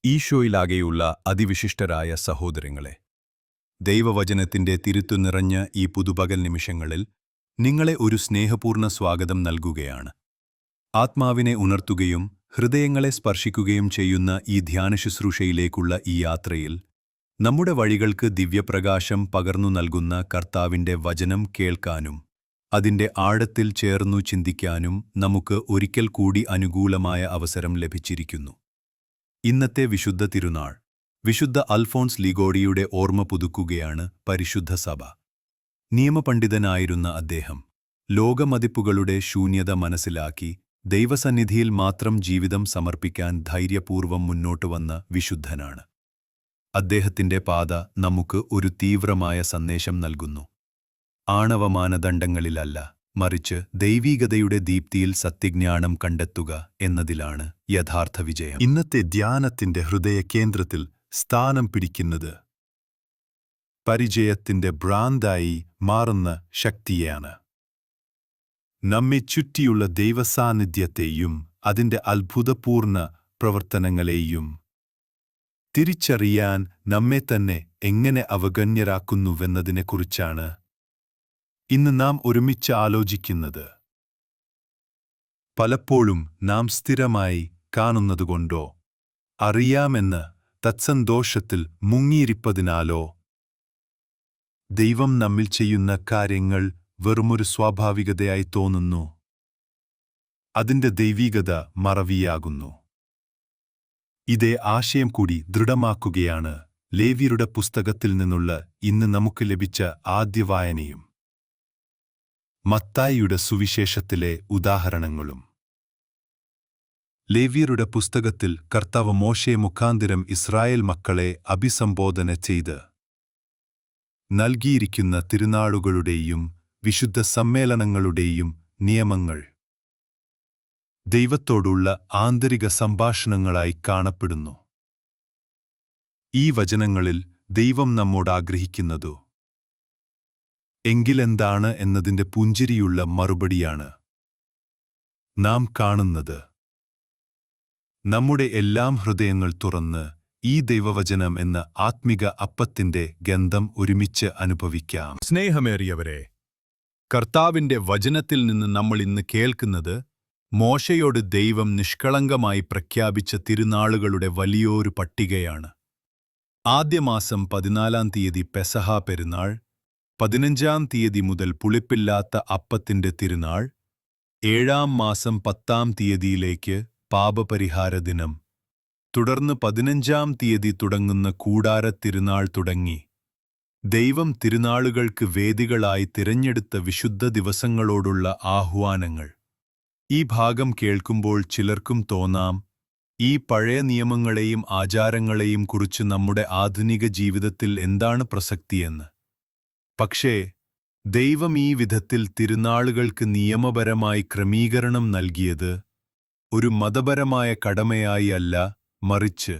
ഈശോയിലാകെയുള്ള അതിവിശിഷ്ടരായ സഹോദരങ്ങളെ, ദൈവവചനത്തിന്റെ തിരുത്തു നിറഞ്ഞ ഈ പുതുപകൽ നിമിഷങ്ങളിൽ നിങ്ങളെ ഒരു സ്നേഹപൂർണ്ണ സ്വാഗതം നൽകുകയാണ്. ആത്മാവിനെ ഉണർത്തുകയും ഹൃദയങ്ങളെ സ്പർശിക്കുകയും ചെയ്യുന്ന ഈ ധ്യാനശുശ്രൂഷയിലേക്കുള്ള ഈ യാത്രയിൽ നമ്മുടെ വഴികൾക്ക് ദിവ്യപ്രകാശം പകർന്നു നൽകുന്ന കർത്താവിന്റെ വചനം കേൾക്കാനും അതിന്റെ ആഴത്തിൽ ചേർന്നു ചിന്തിക്കാനും നമുക്ക് ഒരിക്കൽ കൂടി അനുകൂലമായ അവസരം ലഭിച്ചിരിക്കുന്നു. ഇന്നത്തെ വിശുദ്ധ തിരുനാൾ വിശുദ്ധ അൽഫോൺസ് ലീഗോഡിയുടെ ഓർമ്മ പുതുക്കുകയാണ് പരിശുദ്ധ സഭ. നിയമപണ്ഡിതനായിരുന്ന അദ്ദേഹം ലോകമതിപ്പുകളുടെ ശൂന്യത മനസ്സിലാക്കി ദൈവസന്നിധിയിൽ മാത്രം ജീവിതം സമർപ്പിക്കാൻ ധൈര്യപൂർവം മുന്നോട്ടുവന്ന വിശുദ്ധനാണ്. അദ്ദേഹത്തിന്റെ പാത നമുക്ക് ഒരു തീവ്രമായ സന്ദേശം നൽകുന്നു. ആണവമാനദണ്ഡങ്ങളിലല്ല, മറിച്ച് ദൈവീകതയുടെ ദീപ്തിയിൽ സത്യജ്ഞാനം കണ്ടെത്തുക എന്നതിലാണ് യഥാർത്ഥ വിജയം. ഇന്നത്തെ ധ്യാനത്തിന്റെ ഹൃദയകേന്ദ്രത്തിൽ സ്ഥാനം പിടിക്കുന്നത് പരിചയത്തിന്റെ ഭ്രാന്തായി മാറുന്ന ശക്തിയാണ്. നമ്മെ ചുറ്റിയുള്ള ദൈവസാന്നിധ്യത്തെയും അതിന്റെ അത്ഭുതപൂർണ്ണ പ്രവർത്തനങ്ങളെയും തിരിച്ചറിയാൻ നമ്മെ തന്നെ എങ്ങനെ അവഗണ്യരാക്കുന്നുവെന്നതിനെക്കുറിച്ചാണ് ഇന്ന് നാം ഒരുമിച്ച് ആലോചിക്കുന്നത്. പലപ്പോഴും നാം സ്ഥിരമായി കാണുന്നതുകൊണ്ടോ അറിയാമെന്ന് തത്സന്തോഷത്തിൽ മുങ്ങിയിരിപ്പതിനാലോ ദൈവം നമ്മിൽ ചെയ്യുന്ന കാര്യങ്ങൾ വെറുമൊരു സ്വാഭാവികതയായി തോന്നുന്നു. അതിന്റെ ദൈവീകത മറവിയാകുന്നു. ഇതേ ആശയം കൂടി ദൃഢമാക്കുകയാണ് ലേവ്യരുടെ പുസ്തകത്തിൽ നിന്നുള്ള ഇന്ന് നമുക്ക് ലഭിച്ച ആദ്യ വായനയും മത്തായിയുടെ സുവിശേഷത്തിലെ ഉദാഹരണങ്ങളും. ലേവ്യരുടെ പുസ്തകത്തിൽ കർത്താവ് മോശെ മുഖാന്തിരം ഇസ്രായേൽ മക്കളെ അഭിസംബോധന ചെയ്ത് നൽകിയിരിക്കുന്ന തിരുനാളുകളുടെയും വിശുദ്ധ സമ്മേളനങ്ങളുടെയും നിയമങ്ങൾ ദൈവത്തോടുള്ള ആന്തരിക സംഭാഷണങ്ങളായി കാണപ്പെടുന്നു. ഈ വചനങ്ങളിൽ ദൈവം നമ്മോട് ആഗ്രഹിക്കുന്നതു എങ്കിലെന്താണ് എന്നതിന്റെ പുഞ്ചിരിയുള്ള മറുപടിയാണ് നാം കാണുന്നത്. നമ്മുടെ എല്ലാം ഹൃദയങ്ങൾ തുറന്ന് ഈ ദൈവവചനം എന്ന ആത്മിക അപ്പത്തിന്റെ ഗന്ധം ഒരുമിച്ച് അനുഭവിക്കാം. സ്നേഹമേറിയവരെ, കർത്താവിന്റെ വചനത്തിൽ നിന്ന് നമ്മൾ ഇന്ന് കേൾക്കുന്നത് മോശയോട് ദൈവം നിഷ്കളങ്കമായി പ്രഖ്യാപിച്ച തിരുനാളുകളുടെ വലിയൊരു പട്ടികയാണ്. ആദ്യമാസം 14-ാം തീയതി പെസഹ പെരുന്നാൾ, 15-ാം തീയതി മുതൽ പുളിപ്പില്ലാത്ത അപ്പത്തിന്റെ തിരുനാൾ, 7-ാം മാസം 10-ാം തീയതിയിലേക്ക് പാപപരിഹാര ദിനം, തുടർന്ന് 15-ാം തീയതി തുടങ്ങുന്ന കൂടാര തിരുനാൾ തുടങ്ങി ദൈവം തിരുനാളുകൾക്ക് വേദികളായി തിരഞ്ഞെടുത്ത വിശുദ്ധ ദിവസങ്ങളോടുള്ള ആഹ്വാനങ്ങൾ. ഈ ഭാഗം കേൾക്കുമ്പോൾ ചിലർക്കും തോന്നാം, ഈ പഴയ നിയമങ്ങളെയും ആചാരങ്ങളെയും കുറിച്ച് നമ്മുടെ ആധുനിക ജീവിതത്തിൽ എന്താണ് പ്രസക്തിയെന്ന്. പക്ഷേ ദൈവം ഈ വിധത്തിൽ തിരുനാളുകൾക്ക് നിയമപരമായി ക്രമീകരണം നൽകിയത് ഒരു മതപരമായ കടമയായി അല്ല, മറിച്ച്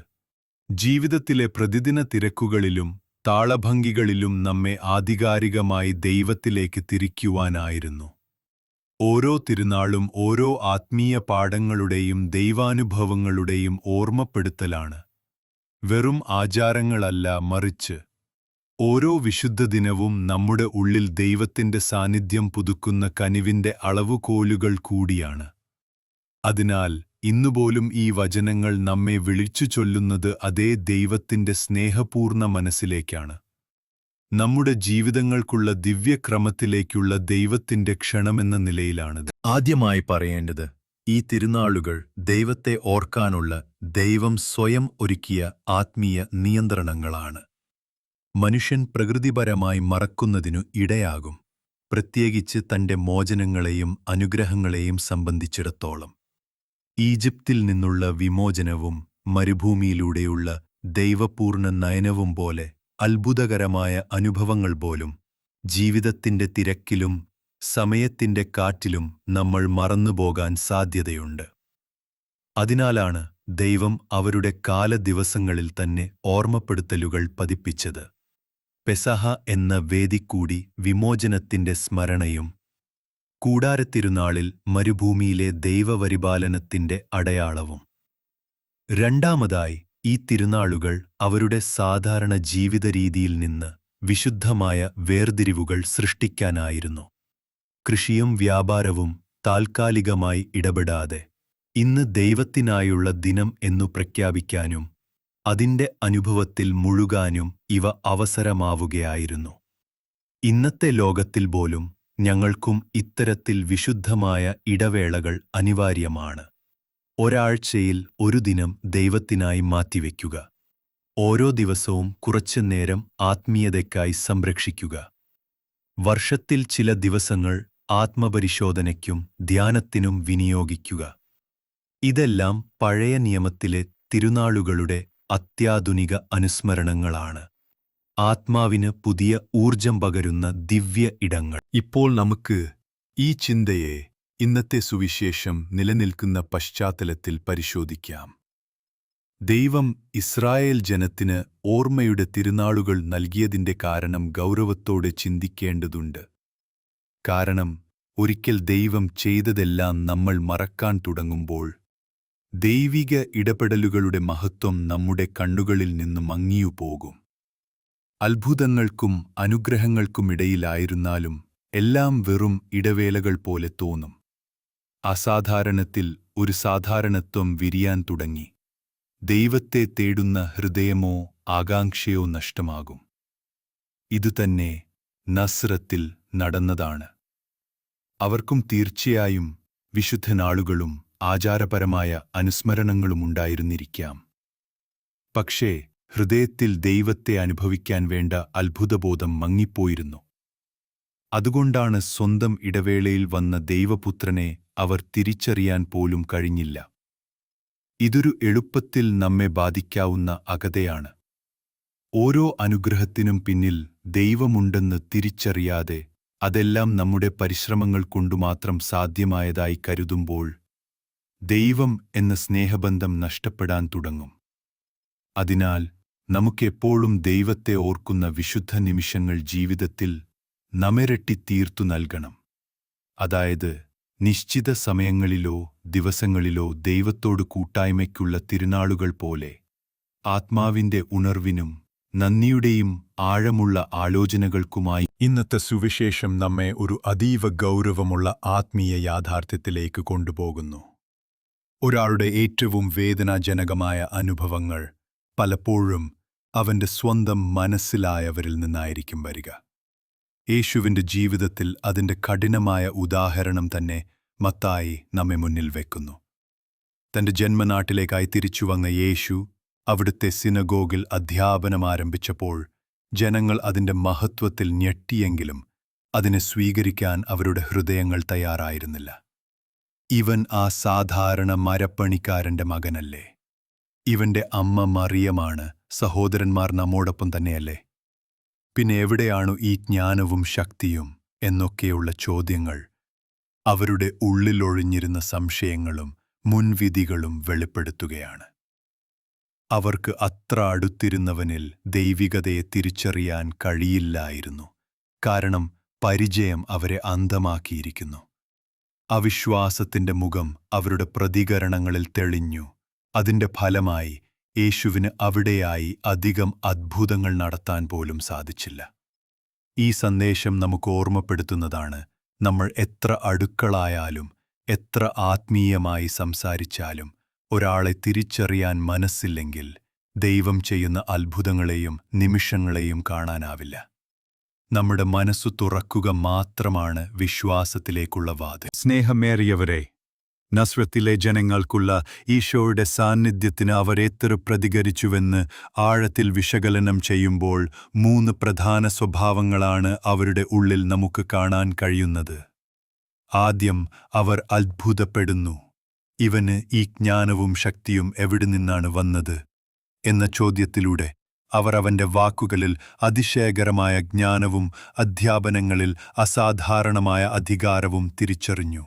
ജീവിതത്തിലെ പ്രതിദിന തിരക്കുകളിലും താളഭംഗികളിലും നമ്മെ ആധികാരികമായി ദൈവത്തിലേക്ക് തിരിക്കുവാനായിരുന്നു. ഓരോ തിരുനാളും ഓരോ ആത്മീയ പാഠങ്ങളുടെയും ദൈവാനുഭവങ്ങളുടെയും ഓർമ്മപ്പെടുത്തലാണ്. വെറും ആചാരങ്ങളല്ല, മറിച്ച് ഓരോ വിശുദ്ധ ദിനവും നമ്മുടെ ഉള്ളിൽ ദൈവത്തിന്റെ സാന്നിധ്യം പുതുക്കുന്ന കനിവിന്റെ അളവുകോലുകൾ കൂടിയാണ്. അതിനാൽ ഇന്നുപോലും ഈ വചനങ്ങൾ നമ്മെ വിളിച്ചു ചൊല്ലുന്നത് അതേ ദൈവത്തിന്റെ സ്നേഹപൂർണ്ണ മനസ്സിലേക്കാണ്. നമ്മുടെ ജീവിതങ്ങൾക്കുള്ള ദിവ്യക്രമത്തിലേക്കുള്ള ദൈവത്തിന്റെ ക്ഷണമെന്ന നിലയിലാണിത്. ആദ്യമായി പറയേണ്ടത്, ഈ തിരുനാളുകൾ ദൈവത്തെ ഓർക്കാനുള്ള ദൈവം സ്വയം ഒരുക്കിയ ആത്മീയ നിയന്ത്രണങ്ങളാണ്. മനുഷ്യൻ പ്രകൃതിപരമായി മറക്കുന്നതിനു ഇടയാകും, പ്രത്യേകിച്ച് തന്റെ മോചനങ്ങളെയും അനുഗ്രഹങ്ങളെയും സംബന്ധിച്ചിടത്തോളം. ഈജിപ്തിൽ നിന്നുള്ള വിമോചനവും മരുഭൂമിയിലൂടെയുള്ള ദൈവപൂർണ്ണ നയനവും പോലെ അത്ഭുതകരമായ അനുഭവങ്ങൾ പോലും ജീവിതത്തിന്റെ തിരക്കിലും സമയത്തിന്റെ കാറ്റിലും നമ്മൾ മറന്നുപോകാൻ സാധ്യതയുണ്ട്. അതിനാലാണ് ദൈവം അവരുടെ കാലദിവസങ്ങളിൽ തന്നെ ഓർമ്മപ്പെടുത്തലുകൾ പതിപ്പിച്ചത്. പെസഹ എന്ന വേദിക്കൂടി വിമോചനത്തിന്റെ സ്മരണയും കൂടാരത്തിരുനാളിൽ മരുഭൂമിയിലെ ദൈവപരിപാലനത്തിന്റെ അടയാളവും. രണ്ടാമതായി ഈ തിരുനാളുകൾ അവരുടെ സാധാരണ ജീവിതരീതിയിൽ നിന്ന് വിശുദ്ധമായ വേർതിരിവുകൾ സൃഷ്ടിക്കാനായിരുന്നു. കൃഷിയും വ്യാപാരവും താൽക്കാലികമായി ഇടപെടാതെ ഇന്ന് ദൈവത്തിനായുള്ള ദിനം എന്നു പ്രഖ്യാപിക്കാനും അതിന്റെ അനുഭവത്തിൽ മുഴുകാനും ഇവ അവസരമാവുകയായിരുന്നു. ഇന്നത്തെ ലോകത്തിൽ പോലും ഞങ്ങൾക്കും ഇത്തരത്തിൽ വിശുദ്ധമായ ഇടവേളകൾ അനിവാര്യമാണ്. ഒരാഴ്ചയിൽ ഒരു ദിനം ദൈവത്തിനായി മാറ്റിവെക്കുക. ഓരോ ദിവസവും കുറച്ചു നേരം ആത്മീയതയ്ക്കായി സംരക്ഷിക്കുക. വർഷത്തിൽ ചില ദിവസങ്ങൾ ആത്മപരിശോധനയ്ക്കും ധ്യാനത്തിനും വിനിയോഗിക്കുക. ഇതെല്ലാം പഴയ നിയമത്തിലെ തിരുനാളുകളുടെ അത്യാധുനിക അനുസ്മരണങ്ങളാണ്. ആത്മാവിന് പുതിയ ഊർജം പകരുന്ന ദിവ്യ ഇടങ്ങൾ. ഇപ്പോൾ നമുക്ക് ഈ ചിന്തയെ ഇന്നത്തെ സുവിശേഷം നിലനിൽക്കുന്ന പശ്ചാത്തലത്തിൽ പരിശോധിക്കാം. ദൈവം ഇസ്രായേൽ ജനത്തിന് ഓർമ്മയുടെ തിരുനാളുകൾ നൽകിയതിന്റെ കാരണം ഗൗരവത്തോടെ ചിന്തിക്കേണ്ടതുണ്ട്. കാരണം ഒരിക്കൽ ദൈവം ചെയ്തതെല്ലാം നമ്മൾ മറക്കാൻ തുടങ്ങുമ്പോൾ ദൈവിക ഇടപെടലുകളുടെ മഹത്വം നമ്മുടെ കണ്ണുകളിൽ നിന്ന് മങ്ങിയുപോകും. അത്ഭുതങ്ങൾക്കും അനുഗ്രഹങ്ങൾക്കുമിടയിലായിരുന്നാലും എല്ലാം വെറും ഇടവേളകൾ പോലെ തോന്നും. അസാധാരണത്തിൽ ഒരു സാധാരണത്വം വിരിയാൻ തുടങ്ങി. ദൈവത്തെ തേടുന്ന ഹൃദയമോ ആകാംക്ഷയോ നഷ്ടമാകും. ഇതുതന്നെ നസ്രത്തിൽ നടന്നതാണ്. അവർക്കും തീർച്ചയായും വിശുദ്ധനാളുകളും ആചാരപരമായ അനുസ്മരണങ്ങളുമുണ്ടായിരുന്നിരിക്കാം. പക്ഷേ ഹൃദയത്തിൽ ദൈവത്തെ അനുഭവിക്കാൻ വേണ്ട അത്ഭുതബോധം മങ്ങിപ്പോയിരുന്നു. അതുകൊണ്ടാണ് സ്വന്തം ഇടവേളയിൽ വന്ന ദൈവപുത്രനെ അവർ തിരിച്ചറിയാൻ പോലും കഴിഞ്ഞില്ല. ഇതൊരു എളുപ്പത്തിൽ നമ്മെ ബാധിക്കാവുന്ന അകതയാണ്. ഓരോ അനുഗ്രഹത്തിനും പിന്നിൽ ദൈവമുണ്ടെന്ന് തിരിച്ചറിയാതെ അതെല്ലാം നമ്മുടെ പരിശ്രമങ്ങൾ കൊണ്ടുമാത്രം സാധ്യമായതായി കരുതുമ്പോൾ ദൈവം എന്ന സ്നേഹബന്ധം നഷ്ടപ്പെടാൻ തുടങ്ങും. അതിനാൽ നമുക്കെപ്പോഴും ദൈവത്തെ ഓർക്കുന്ന വിശുദ്ധ നിമിഷങ്ങൾ ജീവിതത്തിൽ നമിരട്ടി തീർത്തു നൽകണം. അതായത് നിശ്ചിത സമയങ്ങളിലോ ദിവസങ്ങളിലോ ദൈവത്തോട് കൂട്ടായ്മയ്ക്കുള്ള തിരുനാളുകൾ പോലെ ആത്മാവിന്റെ ഉണർവിനും നന്ദിയുടെയും ആഴമുള്ള ആലോചനകൾക്കുമായി. ഇന്നത്തെ സുവിശേഷം നമ്മെ ഒരു അതീവ ഗൗരവമുള്ള ആത്മീയ യാഥാർത്ഥ്യത്തിലേക്ക് കൊണ്ടുപോകുന്നു. ഒരാളുടെ ഏറ്റവും വേദനാജനകമായ അനുഭവങ്ങൾ പലപ്പോഴും അവന്റെ സ്വന്തം മനസ്സിലായവരിൽ നിന്നായിരിക്കും വരിക. യേശുവിന്റെ ജീവിതത്തിൽ അതിന്റെ കഠിനമായ ഉദാഹരണം തന്നെ മത്തായി നമ്മെ മുന്നിൽ വെക്കുന്നു. തന്റെ ജന്മനാട്ടിലേക്കായി തിരിച്ചുവന്ന യേശു അവിടുത്തെ സിനഗോഗിൽ അധ്യാപനം ആരംഭിച്ചപ്പോൾ ജനങ്ങൾ അതിന്റെ മഹത്വത്തിൽ ഞെട്ടിയെങ്കിലും അതിനെ സ്വീകരിക്കാൻ അവരുടെ ഹൃദയങ്ങൾ തയ്യാറായിരുന്നില്ല. ഇവൻ ആ സാധാരണ മരപ്പണിക്കാരന്റെ മകനല്ലേ? ഇവന്റെ അമ്മ മറിയമാണ്, സഹോദരന്മാർ നമ്മോടൊപ്പം തന്നെയല്ലേ? പിന്നെ എവിടെയാണു ഈ ജ്ഞാനവും ശക്തിയും എന്നൊക്കെയുള്ള ചോദ്യങ്ങൾ അവരുടെ ഉള്ളിലൊഴിഞ്ഞിരുന്ന സംശയങ്ങളും മുൻവിധികളും വെളിപ്പെടുത്തുകയാണ്. അവർക്ക് അത്ര അടുത്തിരുന്നവനിൽ ദൈവികതയെ തിരിച്ചറിയാൻ കഴിയില്ലായിരുന്നു. കാരണം പരിചയം അവരെ അന്ധമാക്കിയിരിക്കുന്നു. അവിശ്വാസത്തിന്റെ മുഖം അവരുടെ പ്രതികരണങ്ങളിൽ തെളിഞ്ഞു. അതിന്റെ ഫലമായി യേശുവിന് അവിടെയായി അധികം അത്ഭുതങ്ങൾ നടത്താൻ പോലും സാധിച്ചില്ല. ഈ സന്ദേശം നമുക്ക് ഓർമ്മപ്പെടുത്തുന്നതാണ്, നമ്മൾ എത്ര അടുക്കളായാലും എത്ര ആത്മീയമായി സംസാരിച്ചാലും ഒരാളെ തിരിച്ചറിയാൻ മനസ്സില്ലെങ്കിൽ ദൈവം ചെയ്യുന്ന അത്ഭുതങ്ങളെയും നിമിഷങ്ങളെയും കാണാനാവില്ല. നമ്മുടെ മനസ്സു തുറക്കുക മാത്രമാണ് വിശ്വാസത്തിലേക്കുള്ള വാതിൽ. സ്നേഹമേറിയവരെ, നസ്രത്തിലെ ജനങ്ങൾക്കുള്ള ഈശോയുടെ സാന്നിധ്യത്തിന് അവരെത്ര പ്രതികരിച്ചുവെന്ന് ആഴത്തിൽ വിശകലനം ചെയ്യുമ്പോൾ 3 പ്രധാന സ്വഭാവങ്ങളാണ് അവരുടെ ഉള്ളിൽ നമുക്ക് കാണാൻ കഴിയുന്നത്. ആദ്യം, അവർ അത്ഭുതപ്പെടുന്നു. ഇവന് ഈ ജ്ഞാനവും ശക്തിയും എവിടെ നിന്നാണ് വന്നത് എന്ന ചോദ്യത്തിലൂടെ അവർ അവന്റെ വാക്കുകളിൽ അതിശയകരമായ ജ്ഞാനവും അധ്യാപനങ്ങളിൽ അസാധാരണമായ അധികാരവും തിരിച്ചറിഞ്ഞു.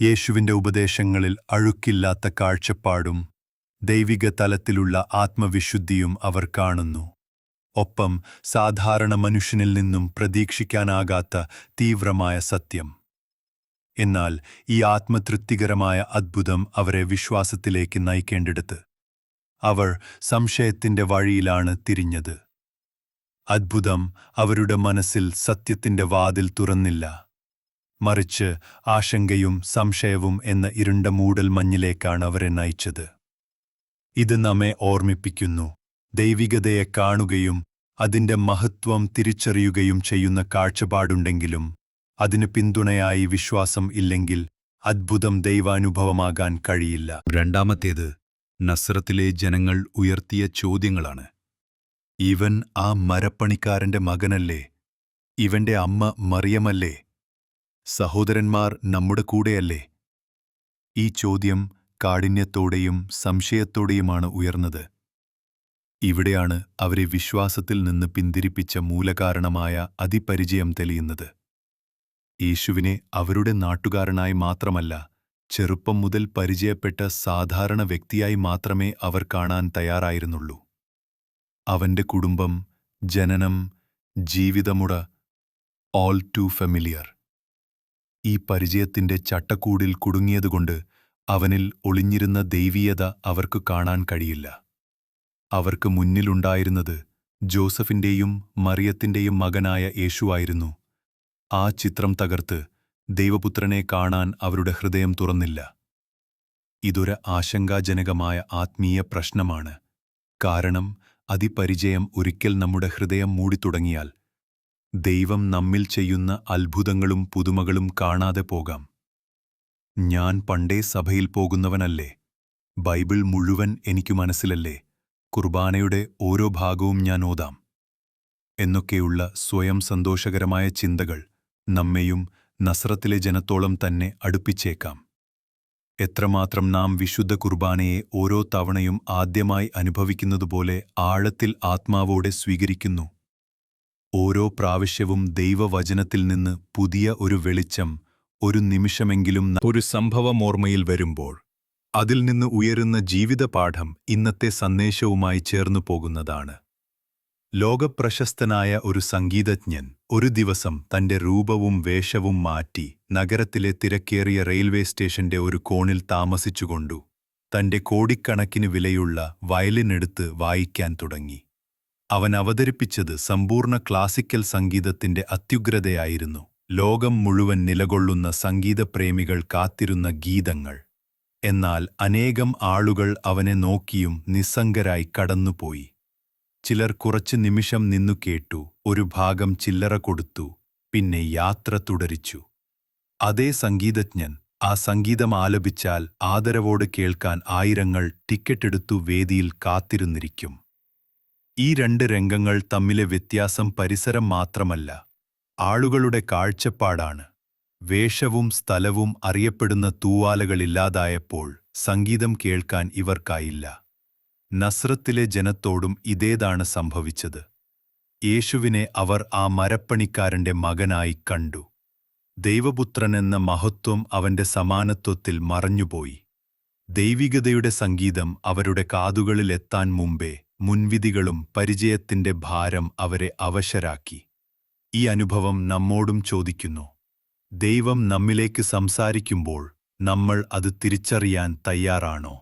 യേശുവിന്റെ ഉപദേശങ്ങളിൽ അഴുക്കില്ലാത്ത കാഴ്ചപ്പാടും ദൈവിക തലത്തിലുള്ള ആത്മവിശുദ്ധിയും അവർ കാണുന്നു. ഒപ്പം സാധാരണ മനുഷ്യനിൽ നിന്നും പ്രതീക്ഷിക്കാനാകാത്ത തീവ്രമായ സത്യം. എന്നാൽ ഈ ആത്മതൃപ്തികരമായ അദ്ഭുതം അവരെ വിശ്വാസത്തിലേക്ക് നയിക്കേണ്ടിടത്ത് അവർ സംശയത്തിന്റെ വഴിയിലാണ് തിരിഞ്ഞത്. അത്ഭുതം അവരുടെ മനസ്സിൽ സത്യത്തിന്റെ വാതിൽ തുറന്നില്ല, മറിച്ച് ആശങ്കയും സംശയവും എന്ന ഇരുണ്ട മൂടൽ മഞ്ഞിലേക്കാണ് അവരെ നയിച്ചത്. ഇത് നമ്മെ ഓർമ്മിപ്പിക്കുന്നു, ദൈവികതയെ കാണുകയും അതിന്റെ മഹത്വം തിരിച്ചറിയുകയും ചെയ്യുന്ന കാഴ്ചപ്പാടുണ്ടെങ്കിലും അതിന് പിന്തുണയായി വിശ്വാസം ഇല്ലെങ്കിൽ അത്ഭുതം ദൈവാനുഭവമാകാൻ കഴിയില്ല. രണ്ടാമത്തേത് നസ്രത്തിലെ ജനങ്ങൾ ഉയർത്തിയ ചോദ്യങ്ങളാണ്. ഇവൻ ആ മരപ്പണിക്കാരന്റെ മകനല്ലേ? ഇവന്റെ അമ്മ മറിയമല്ലേ? സഹോദരന്മാർ നമ്മുടെ കൂടെയല്ലേ? ഈ ചോദ്യം കാഠിന്യത്തോടെയും സംശയത്തോടെയുമാണ് ഉയർന്നത്. ഇവിടെയാണ് അവരെ വിശ്വാസത്തിൽ നിന്ന് പിന്തിരിപ്പിച്ച മൂലകാരണമായ അതിപരിചയം തെളിയുന്നത്. യേശുവിനെ അവരുടെ നാട്ടുകാരനായി മാത്രമല്ല, ചെറുപ്പം മുതൽ പരിചയപ്പെട്ട സാധാരണ വ്യക്തിയായി മാത്രമേ അവർ കാണാൻ തയ്യാറായിരുന്നുള്ളൂ. അവന്റെ കുടുംബം, ജനനം, ജീവിതമുറ, ഓൾ ടു ഫെമിലിയർ. ഈ പരിചയത്തിന്റെ ചട്ടക്കൂടിൽ കുടുങ്ങിയതുകൊണ്ട് അവനിൽ ഒളിഞ്ഞിരുന്ന ദൈവീയത അവർക്ക് കാണാൻ കഴിയില്ല. അവർക്ക് മുന്നിലുണ്ടായിരുന്നത് ജോസഫിന്റെയും മറിയത്തിന്റെയും മകനായ യേശുവായിരുന്നു. ആ ചിത്രം തകർത്ത് ദൈവപുത്രനെ കാണാൻ അവരുടെ ഹൃദയം തുറന്നില്ല. ഇതൊരു ആശങ്കാജനകമായ ആത്മീയ പ്രശ്നമാണ്. കാരണം അതിപരിചയം ഒരിക്കൽ നമ്മുടെ ഹൃദയം മൂടിത്തുടങ്ങിയാൽ ദൈവം നമ്മിൽ ചെയ്യുന്ന അത്ഭുതങ്ങളും പുതുമകളും കാണാതെ പോകാം. ഞാൻ പണ്ടേ സഭയിൽ പോകുന്നവനല്ലേ? ബൈബിൾ മുഴുവൻ എനിക്കു മനസ്സിലല്ലേ? കുർബാനയുടെ ഓരോ ഭാഗവും ഞാൻ ഓതാം എന്നൊക്കെയുള്ള സ്വയം സന്തോഷകരമായ ചിന്തകൾ നമ്മെയും നസ്രത്തിലെ ജനത്തോളം തന്നെ അടുപ്പിച്ചേക്കാം. എത്രമാത്രം നാം വിശുദ്ധ കുർബാനയെ ഓരോ തവണയും ആദ്യമായി അനുഭവിക്കുന്നതുപോലെ ആഴത്തിൽ ആത്മാവോടെ സ്വീകരിക്കുന്നു. ഓരോ പ്രാവശ്യവും ദൈവവചനത്തിൽ നിന്ന് പുതിയ ഒരു വെളിച്ചം, ഒരു നിമിഷമെങ്കിലും ഒരു സംഭവം ഓർമ്മയിൽ വരുമ്പോൾ അതിൽ നിന്ന് ഉയരുന്ന ജീവിതപാഠം ഇന്നത്തെ സന്ദേശവുമായി ചേർന്നു പോകുന്നതാണ്. ലോകപ്രശസ്തനായ ഒരു സംഗീതജ്ഞൻ ഒരു ദിവസം തന്റെ രൂപവും വേഷവും മാറ്റി നഗരത്തിലെ തിരക്കേറിയ റെയിൽവേ സ്റ്റേഷന്റെ ഒരു കോണിൽ താമസിച്ചുകൊണ്ടു തന്റെ കോടിക്കണക്കിന് വിലയുള്ള വയലിൻ എടുത്ത് വായിക്കാൻ തുടങ്ങി. അവൻ അവതരിപ്പിച്ചത് സമ്പൂർണ്ണ ക്ലാസിക്കൽ സംഗീതത്തിന്റെ അത്യുഗ്രതയായിരുന്നു. ലോകം മുഴുവൻ നിലകൊള്ളുന്ന സംഗീതപ്രേമികൾ കാത്തിരുന്ന ഗീതങ്ങൾ. എന്നാൽ അനേകം ആളുകൾ അവനെ നോക്കിയും നിസ്സംഗരായി കടന്നുപോയി. ചിലർ കുറച്ചു നിമിഷം നിന്നു കേട്ടു, ഒരു ഭാഗം ചില്ലറ കൊടുത്തു, പിന്നെ യാത്ര തുടരിച്ചു. അതേ സംഗീതജ്ഞൻ ആ സംഗീതം ആലപിച്ചാൽ ആദരവോട് കേൾക്കാൻ ആയിരങ്ങൾ ടിക്കറ്റെടുത്തു വേദിയിൽ കാത്തിരുന്നിരിക്കും. ഈ രണ്ട് രംഗങ്ങൾ തമ്മിലെ വ്യത്യാസം പരിസരം മാത്രമല്ല, ആളുകളുടെ കാഴ്ചപ്പാടാണ്. വേഷവും സ്ഥലവും അറിയപ്പെടുന്ന തൂവാലകളില്ലാതായപ്പോൾ സംഗീതം കേൾക്കാൻ ഇവർക്കായില്ല. നസ്രത്തിലെ ജനത്തോടും ഇതേതാണ് സംഭവിച്ചത്. യേശുവിനെ അവർ ആ മരപ്പണിക്കാരന്റെ മകനായി കണ്ടു. ദൈവപുത്രനെന്ന മഹത്വം അവന്റെ സമാനത്വത്തിൽ മറഞ്ഞുപോയി. ദൈവികതയുടെ സംഗീതം അവരുടെ കാതുകളിലെത്താൻ മുമ്പേ മുൻവിധികളും പരിചയത്തിന്റെ ഭാരം അവരെ അവശരാക്കി. ഈ അനുഭവം നമ്മോടും ചോദിക്കുന്നു. ദൈവം നമ്മിലേക്ക് സംസാരിക്കുമ്പോൾ നമ്മൾ അത് തിരിച്ചറിയാൻ തയ്യാറാണോ?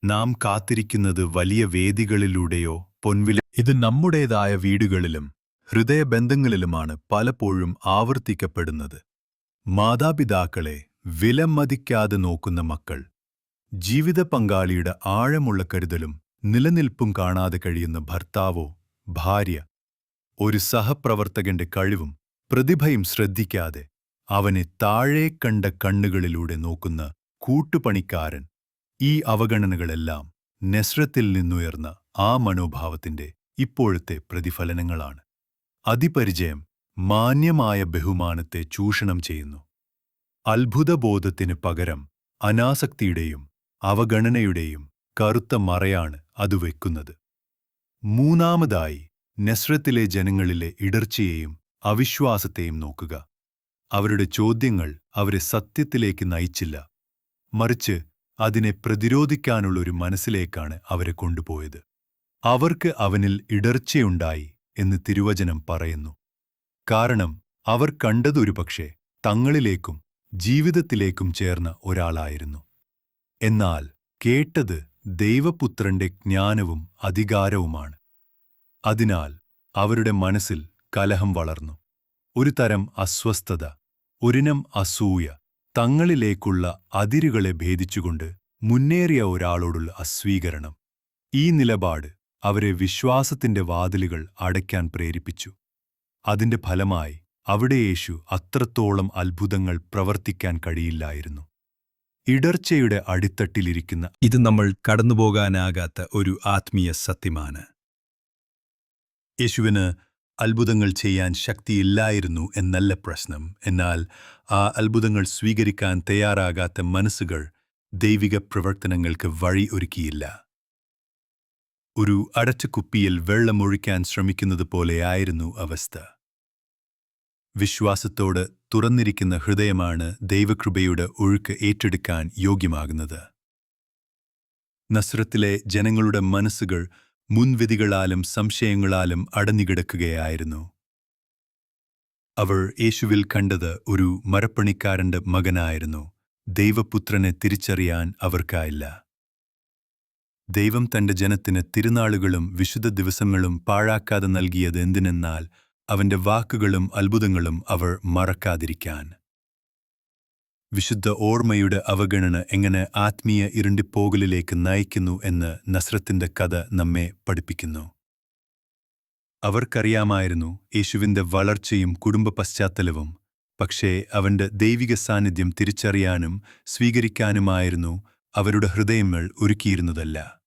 നാം കാത്തിരിക്കുന്നത് വലിയ വേദികളിലൂടെയോ പൊൻവില? ഇത് നമ്മുടേതായ വീടുകളിലും ഹൃദയബന്ധങ്ങളിലുമാണ് പലപ്പോഴും ആവർത്തിക്കപ്പെടുന്നത്. മാതാപിതാക്കളെ വിലമതിക്കാതെ നോക്കുന്ന മക്കൾ, ജീവിത പങ്കാളിയുടെ ആഴമുള്ള കരുതലും നിലനിൽപ്പും കാണാതെ കഴിയുന്ന ഭർത്താവോ ഭാര്യ, ഒരു സഹപ്രവർത്തകന്റെ കഴിവും പ്രതിഭയും ശ്രദ്ധിക്കാതെ അവനെ താഴെ കണ്ട കണ്ണുകളിലൂടെ നോക്കുന്ന കൂട്ടുപണിക്കാരൻ. ഈ അവഗണനകളെല്ലാം നസ്രത്തിൽ നിന്നുയർന്ന ആ മനോഭാവത്തിന്റെ ഇപ്പോഴത്തെ പ്രതിഫലനങ്ങളാണ്. അതിപരിചയം മാന്യമായ ബഹുമാനത്തെ ചൂഷണം ചെയ്യുന്നു. അത്ഭുതബോധത്തിന് പകരം അനാസക്തിയുടെയും അവഗണനയുടെയും കറുത്ത മറയാണ് അത് വയ്ക്കുന്നത്. മൂന്നാമതായി, നസ്രത്തിലെ ജനങ്ങളിലെ ഇടർച്ചയെയും അവിശ്വാസത്തെയും നോക്കുക. അവരുടെ ചോദ്യങ്ങൾ അവരെ സത്യത്തിലേക്ക് നയിച്ചില്ല, മറിച്ച് അതിനെ പ്രതിരോധിക്കാനുള്ളൊരു മനസ്സിലേക്കാണ് അവരെ കൊണ്ടുപോയത്. അവർക്ക് അവനിൽ ഇടർച്ചയുണ്ടായി എന്ന് തിരുവചനം പറയുന്നു. കാരണം അവർ കണ്ടതൊരുപക്ഷേ തങ്ങളിലേക്കും ജീവിതത്തിലേക്കും ചേർന്ന ഒരാളായിരുന്നു. എന്നാൽ കേട്ടത് ദൈവപുത്രന്റെ ജ്ഞാനവും അധികാരവുമാണ്. അതിനാൽ അവരുടെ മനസ്സിൽ കലഹം വളർന്നു. ഒരു തരം അസ്വസ്ഥത, ഒരിനം അസൂയ, തങ്ങളിലേക്കുള്ള അതിരുകളെ ഭേദിച്ചുകൊണ്ട് മുന്നേറിയ ഒരാളോടുള്ള അസ്വീകരണം. ഈ നിലപാട് അവരെ വിശ്വാസത്തിന്റെ വാതിലുകൾ അടയ്ക്കാൻ പ്രേരിപ്പിച്ചു. അതിന്റെ ഫലമായി അവിടെ യേശു അത്രത്തോളം അത്ഭുതങ്ങൾ പ്രവർത്തിക്കാൻ കഴിയില്ലായിരുന്നു. ഇടർച്ചയുടെ അടിത്തട്ടിലിരിക്കുന്ന ഇത് നമ്മൾ കടന്നുപോകാനാകാത്ത ഒരു ആത്മീയ സത്യമാണ്. യേശുവിന് അത്ഭുതങ്ങൾ ചെയ്യാൻ ശക്തിയില്ലായിരുന്നു എന്നല്ല പ്രശ്നം. എന്നാൽ ആ അത്ഭുതങ്ങൾ സ്വീകരിക്കാൻ തയ്യാറാകാത്ത മനസ്സുകൾ ദൈവിക പ്രവർത്തനങ്ങൾക്ക് വഴി ഒരുക്കിയില്ല. ഒരു അടച്ച കുപ്പിയിൽ വെള്ളമൊഴിക്കാൻ ശ്രമിക്കുന്നത് പോലെയായിരുന്നു അവസ്ഥ. വിശ്വാസത്തോട് തുറന്നിരിക്കുന്ന ഹൃദയമാണ് ദൈവകൃപയുടെ ഒഴുക്ക് ഏറ്റെടുക്കാൻ യോഗ്യമാകുന്നത്. നസ്രത്തിലെ ജനങ്ങളുടെ മനസ്സുകൾ മുൻവിധികളാലും സംശയങ്ങളാലും അടഞ്ഞുകിടക്കുകയായിരുന്നു. അവർ യേശുവിൽ കണ്ടത് ഒരു മരപ്പണിക്കാരന്റെ മകനായിരുന്നു. ദൈവപുത്രനെ തിരിച്ചറിയാൻ അവർക്കായില്ല. ദൈവം തന്റെ ജനത്തിന് തിരുനാളുകളും വിശുദ്ധ ദിവസങ്ങളും പാഴാക്കാതെ നൽകിയത് എന്തിനെന്നാൽ അവന്റെ വാക്കുകളും അത്ഭുതങ്ങളും അവർ മറക്കാതിരിക്കാൻ. വിശുദ്ധ ഓർമ്മയുടെ അവഗണന എങ്ങനെ ആത്മീയ ഇരുണ്ടിപ്പോകലിലേക്ക് നയിക്കുന്നു എന്ന് നസ്രത്തിന്റെ കഥ നമ്മെ പഠിപ്പിക്കുന്നു. അവർക്കറിയാമായിരുന്നു യേശുവിന്റെ വളർച്ചയും കുടുംബ പശ്ചാത്തലവും. പക്ഷേ അവന്റെ ദൈവിക സാന്നിധ്യം തിരിച്ചറിയാനും സ്വീകരിക്കാനുമായിരുന്നു അവരുടെ ഹൃദയങ്ങൾ ഒരുക്കിയിരുന്നതല്ല.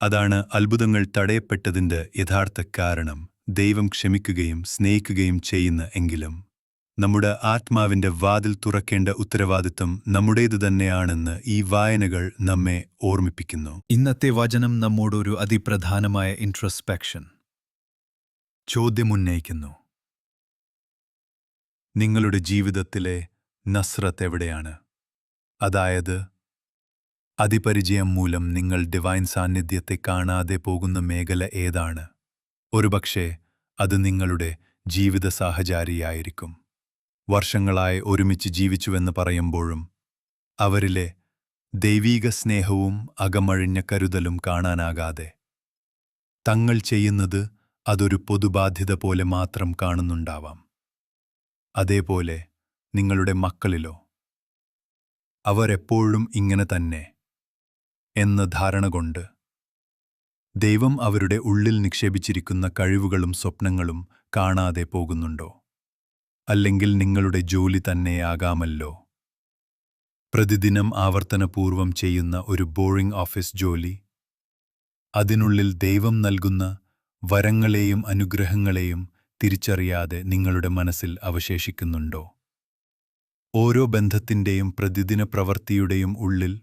അതാണ് അത്ഭുതങ്ങൾ തടയപ്പെട്ടതിന്റെ യഥാർത്ഥ കാരണം. ദൈവം ക്ഷമിക്കുകയും സ്നേഹിക്കുകയും ചെയ്യുന്ന എങ്കിലും നമ്മുടെ ആത്മാവിന്റെ വാതിൽ തുറക്കേണ്ട ഉത്തരവാദിത്തം നമ്മുടേതു തന്നെയാണെന്ന് ഈ വായനകൾ നമ്മെ ഓർമ്മിപ്പിക്കുന്നു. ഇന്നത്തെ വചനം നമ്മോടൊരു അതിപ്രധാനമായ ഇൻട്രോസ്പെക്ഷൻ ചോദ്യമുന്നയിക്കുന്നു. നിങ്ങളുടെ ജീവിതത്തിലെ നസ്രത്ത് എവിടെയാണ്? അതായത്, അതിപരിചയം മൂലം നിങ്ങൾ ഡിവൈൻ സാന്നിധ്യത്തെ കാണാതെ പോകുന്ന മേഖല ഏതാണ്? ഒരുപക്ഷേ അത് നിങ്ങളുടെ ജീവിത സാഹചാരിയായിരിക്കും. വർഷങ്ങളായി ഒരുമിച്ച് ജീവിച്ചുവെന്ന് പറയുമ്പോഴും അവരിലെ ദൈവീക സ്നേഹവും അകമഴിഞ്ഞ കരുതലും കാണാനാകാതെ തങ്ങൾ ചെയ്യുന്നത് അതൊരു പൊതുബാധ്യത പോലെ മാത്രം കാണുന്നുണ്ടാവാം. അതേപോലെ നിങ്ങളുടെ മക്കളിലോ അവരെപ്പോഴും ഇങ്ങനെ തന്നെ എന്ന ധാരണ കൊണ്ട് ദൈവം അവരുടെ ഉള്ളിൽ നിക്ഷേപിച്ചിരിക്കുന്ന കഴിവുകളും സ്വപ്നങ്ങളും കാണാതെ പോകുന്നുണ്ടോ? അല്ലെങ്കിൽ നിങ്ങളുടെ ജോലി തന്നെയാകാമല്ലോ. പ്രതിദിനം ആവർത്തനപൂർവം ചെയ്യുന്ന ഒരു ബോറിംഗ് ഓഫീസ് ജോലി. അതിനുള്ളിൽ ദൈവം നൽകുന്ന വരങ്ങളെയും അനുഗ്രഹങ്ങളെയും തിരിച്ചറിയാതെ നിങ്ങളുടെ മനസ്സിൽ അവശേഷിക്കുന്നുണ്ടോ? ഓരോ ബന്ധത്തിന്റെയും പ്രതിദിന പ്രവൃത്തിയുടെയും ഉള്ളിൽ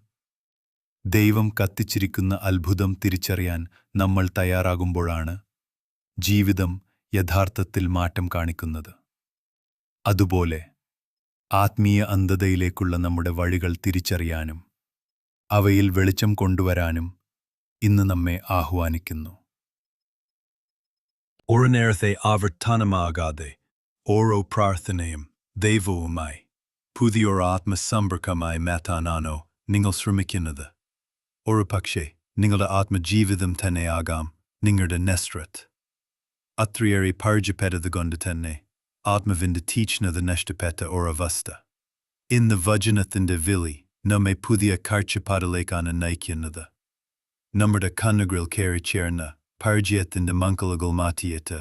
ദൈവം കത്തിച്ചിരിക്കുന്ന അത്ഭുതം തിരിച്ചറിയാൻ നമ്മൾ തയ്യാറാകുമ്പോഴാണ് ജീവിതം യഥാർത്ഥത്തിൽ മാറ്റം കാണിക്കുന്നത്. അതുപോലെ ആത്മീയ അന്ധതയിലേക്കുള്ള നമ്മുടെ വഴികൾ തിരിച്ചറിയാനും അവയിൽ വെളിച്ചം കൊണ്ടുവരാനും ഇന്ന് നമ്മെ ആഹ്വാനിക്കുന്നു. ഒരു നേരത്തെ ആവർത്തനമാകാതെ ഓരോ പ്രാർത്ഥനയും ദൈവവുമായി പുതിയൊരു ആത്മസമ്പർക്കമായി മാറ്റാനാണോ നിങ്ങൾ ശ്രമിക്കുന്നത്? ഒരുപക്ഷേ നിങ്ങളുടെ ആത്മജീവിതം തന്നെയാകാം നിങ്ങളുടെ നസ്രത്ത്. അത്രയേറെ പരിചയപ്പെട്ടതുകൊണ്ട് തന്നെ ആത്മാവിന്റെ തീക്ഷ്ണത നഷ്ടപ്പെട്ട ഒരവസ്ഥ. ഇന്ന് വചനത്തിന്റെ വിളി നമ്മെ പുതിയ കാഴ്ചപ്പാടിലേക്കാണ് നയിക്കുന്നത്. നമ്മുടെ കണ്ണുകളിൽ കയറിച്ചേർന്ന പരിചയത്തിന്റെ മംഗളകൾ മാറ്റിയിട്ട്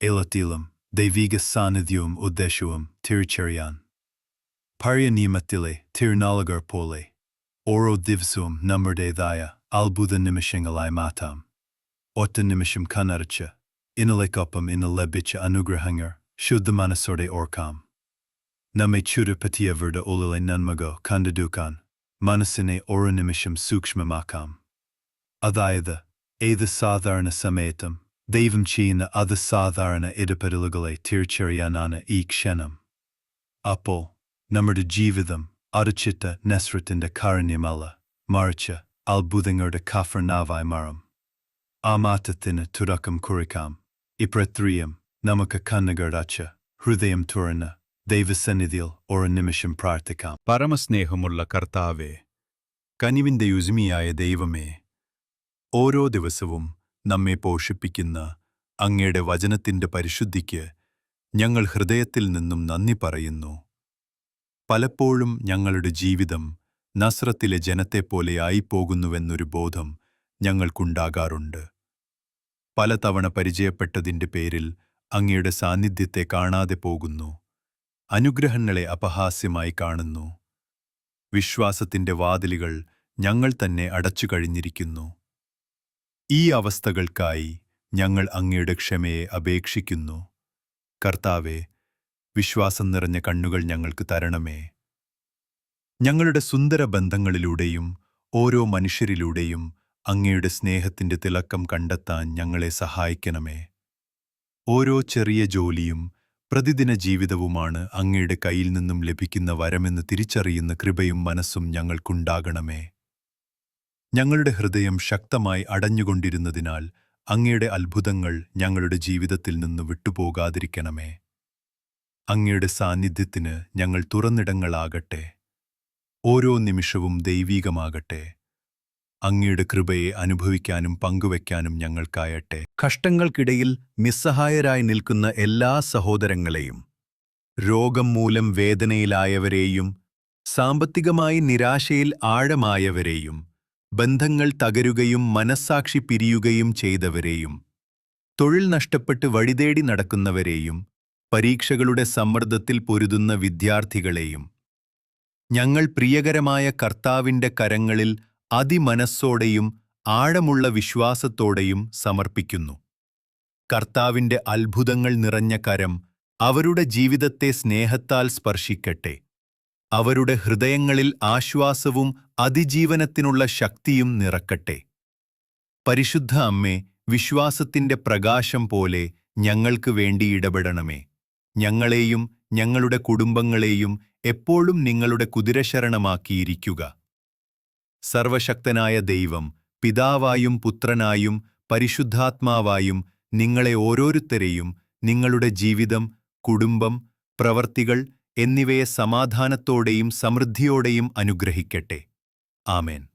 എല്ലാത്തിലും ദൈവിക സാന്നിധ്യവും ഉദ്ദേശവും തിരിച്ചറിയാൻ. പഴയ നിയമത്തിലെ തിരുനാളുകൾ പോലെ ഓരോ ദിവസവും നമ്മുടേതായ അത്ഭുത നിമിഷങ്ങളായി മാറ്റാം. ഒറ്റ നിമിഷം കണ്ണടച്ച് ഇന്നലേക്കൊപ്പം ഇന്ന് ലഭിച്ച അനുഗ്രഹങ്ങൾ ശുദ്ധമനസ്സോടെ ഓർക്കാം. നമ്മെ ചുരുപ്പറ്റിയവരുടെ ഉള്ളിലെ നന്മകൾ കണ്ടെടുക്കാൻ മനസ്സിനെ ഓരോ നിമിഷം സൂക്ഷ്മമാക്കാം. അതായത് ഏത് സാധാരണ സമയത്തും ദൈവം ചെയ്യുന്ന അസാധാരണ ഇടപെടലുകളെ തിരിച്ചറിയാനാണ് ഈ ക്ഷണം. അപ്പോൾ നമ്മുടെ ജീവിതം അടച്ചിട്ട നസ്രത്തിന്റെ കാരുണ്യമല്ല, മറിച്ച് അത്ഭുതങ്ങളുടെ കഫർനാവായി മാറും. ആ മാറ്റത്തിന് തുടക്കം കുറിക്കാം. ഇപ്രക്രിയയും നമുക്ക് കണ്ണുകളടച്ച് ഹൃദയം തുറന്ന് ദൈവസന്നിധിയിൽ ഒരു നിമിഷം പ്രാർത്ഥിക്കാം. പരമസ്നേഹമുള്ള കർത്താവേ, കനിവിന്റെ യുസ്മിയായ ദൈവമേ, ഓരോ ദിവസവും നമ്മെ പോഷിപ്പിക്കുന്ന അങ്ങയുടെ വചനത്തിന്റെ പരിശുദ്ധിക്ക് ഞങ്ങൾ ഹൃദയത്തിൽ നിന്നും നന്ദി പറയുന്നു. പലപ്പോഴും ഞങ്ങളുടെ ജീവിതം നസ്രത്തിലെ ജനത്തെപ്പോലെ ആയിപ്പോകുന്നുവെന്നൊരു ബോധം ഞങ്ങൾക്കുണ്ടാകാറുണ്ട്. പലതവണ പരിചയപ്പെട്ടതിന്റെ പേരിൽ അങ്ങയുടെ സാന്നിധ്യത്തെ കാണാതെ പോകുന്നു. അനുഗ്രഹങ്ങളെ അപഹാസ്യമായി കാണുന്നു. വിശ്വാസത്തിന്റെ വാതിലുകൾ ഞങ്ങൾ തന്നെ അടച്ചു കഴിഞ്ഞിരിക്കുന്നു. ഈ അവസ്ഥകൾക്കായി ഞങ്ങൾ അങ്ങയുടെ ക്ഷമയെ അപേക്ഷിക്കുന്നു. കർത്താവേ, വിശ്വാസം നിറഞ്ഞ കണ്ണുകൾ ഞങ്ങൾക്ക് തരണമേ. ഞങ്ങളുടെ സുന്ദര ബന്ധങ്ങളിലൂടെയും ഓരോ മനുഷ്യരിലൂടെയും അങ്ങയുടെ സ്നേഹത്തിന്റെ തിളക്കം കണ്ടെത്താൻ ഞങ്ങളെ സഹായിക്കണമേ. ഓരോ ചെറിയ ജോലിയും പ്രതിദിന ജീവിതവുമാണ് അങ്ങയുടെ കയ്യിൽ നിന്നും ലഭിക്കുന്ന വരമെന്ന് തിരിച്ചറിയുന്ന കൃപയും മനസ്സും ഞങ്ങൾക്കുണ്ടാകണമേ. ഞങ്ങളുടെ ഹൃദയം ശക്തമായി അടഞ്ഞുകൊണ്ടിരുന്നതിനാൽ അങ്ങയുടെ അത്ഭുതങ്ങൾ ഞങ്ങളുടെ ജീവിതത്തിൽ നിന്ന് വിട്ടുപോകാതിരിക്കണമേ. അങ്ങയുടെ സാന്നിധ്യത്തിന് ഞങ്ങൾ തുറന്നിടങ്ങളാകട്ടെ. ഓരോ നിമിഷവും ദൈവീകമാകട്ടെ. അങ്ങയുടെ കൃപയെ അനുഭവിക്കാനും പങ്കുവയ്ക്കാനും ഞങ്ങൾക്കായട്ടെ. കഷ്ടങ്ങൾക്കിടയിൽ നിസ്സഹായരായി നിൽക്കുന്ന എല്ലാ സഹോദരങ്ങളെയും, രോഗം മൂലം വേദനയിലായവരെയും, സാമ്പത്തികമായി നിരാശയിൽ ആഴമായവരെയും, ബന്ധങ്ങൾ തകരുകയും മനസ്സാക്ഷി പിരിയുകയും ചെയ്തവരെയും, തൊഴിൽ നഷ്ടപ്പെട്ട് വഴിതേടി നടക്കുന്നവരെയും, പരീക്ഷകളുടെ സമ്മർദ്ദത്തിൽ പൊരുതുന്ന വിദ്യാർത്ഥികളെയും ഞങ്ങൾ പ്രിയകരമായ കർത്താവിന്റെ കരങ്ങളിൽ അതിമനസ്സോടെയും ആഴമുള്ള വിശ്വാസത്തോടെയും സമർപ്പിക്കുന്നു. കർത്താവിന്റെ അത്ഭുതങ്ങൾ നിറഞ്ഞ കരം അവരുടെ ജീവിതത്തെ സ്നേഹത്താൽ സ്പർശിക്കട്ടെ. അവരുടെ ഹൃദയങ്ങളിൽ ആശ്വാസവും അതിജീവനത്തിനുള്ള ശക്തിയും നിറക്കട്ടെ. പരിശുദ്ധ അമ്മേ, വിശ്വാസത്തിന്റെ പ്രകാശം പോലെ ഞങ്ങൾക്ക് വേണ്ടി ഇടപെടണമേ. ഞങ്ങളെയും ഞങ്ങളുടെ കുടുംബങ്ങളെയും എപ്പോഴും നിങ്ങളുടെ കുതിരശരണമാക്കിയിരിക്കുക. സർവശക്തനായ ദൈവം, പിതാവായും പുത്രനായും പരിശുദ്ധാത്മാവായും നിങ്ങളെ ഓരോരുത്തരെയും നിങ്ങളുടെ ജീവിതം, കുടുംബം, പ്രവർത്തികൾ എന്നിവയെ സമാധാനത്തോടെയും സമൃദ്ധിയോടെയും അനുഗ്രഹിക്കട്ടെ. ആമേൻ.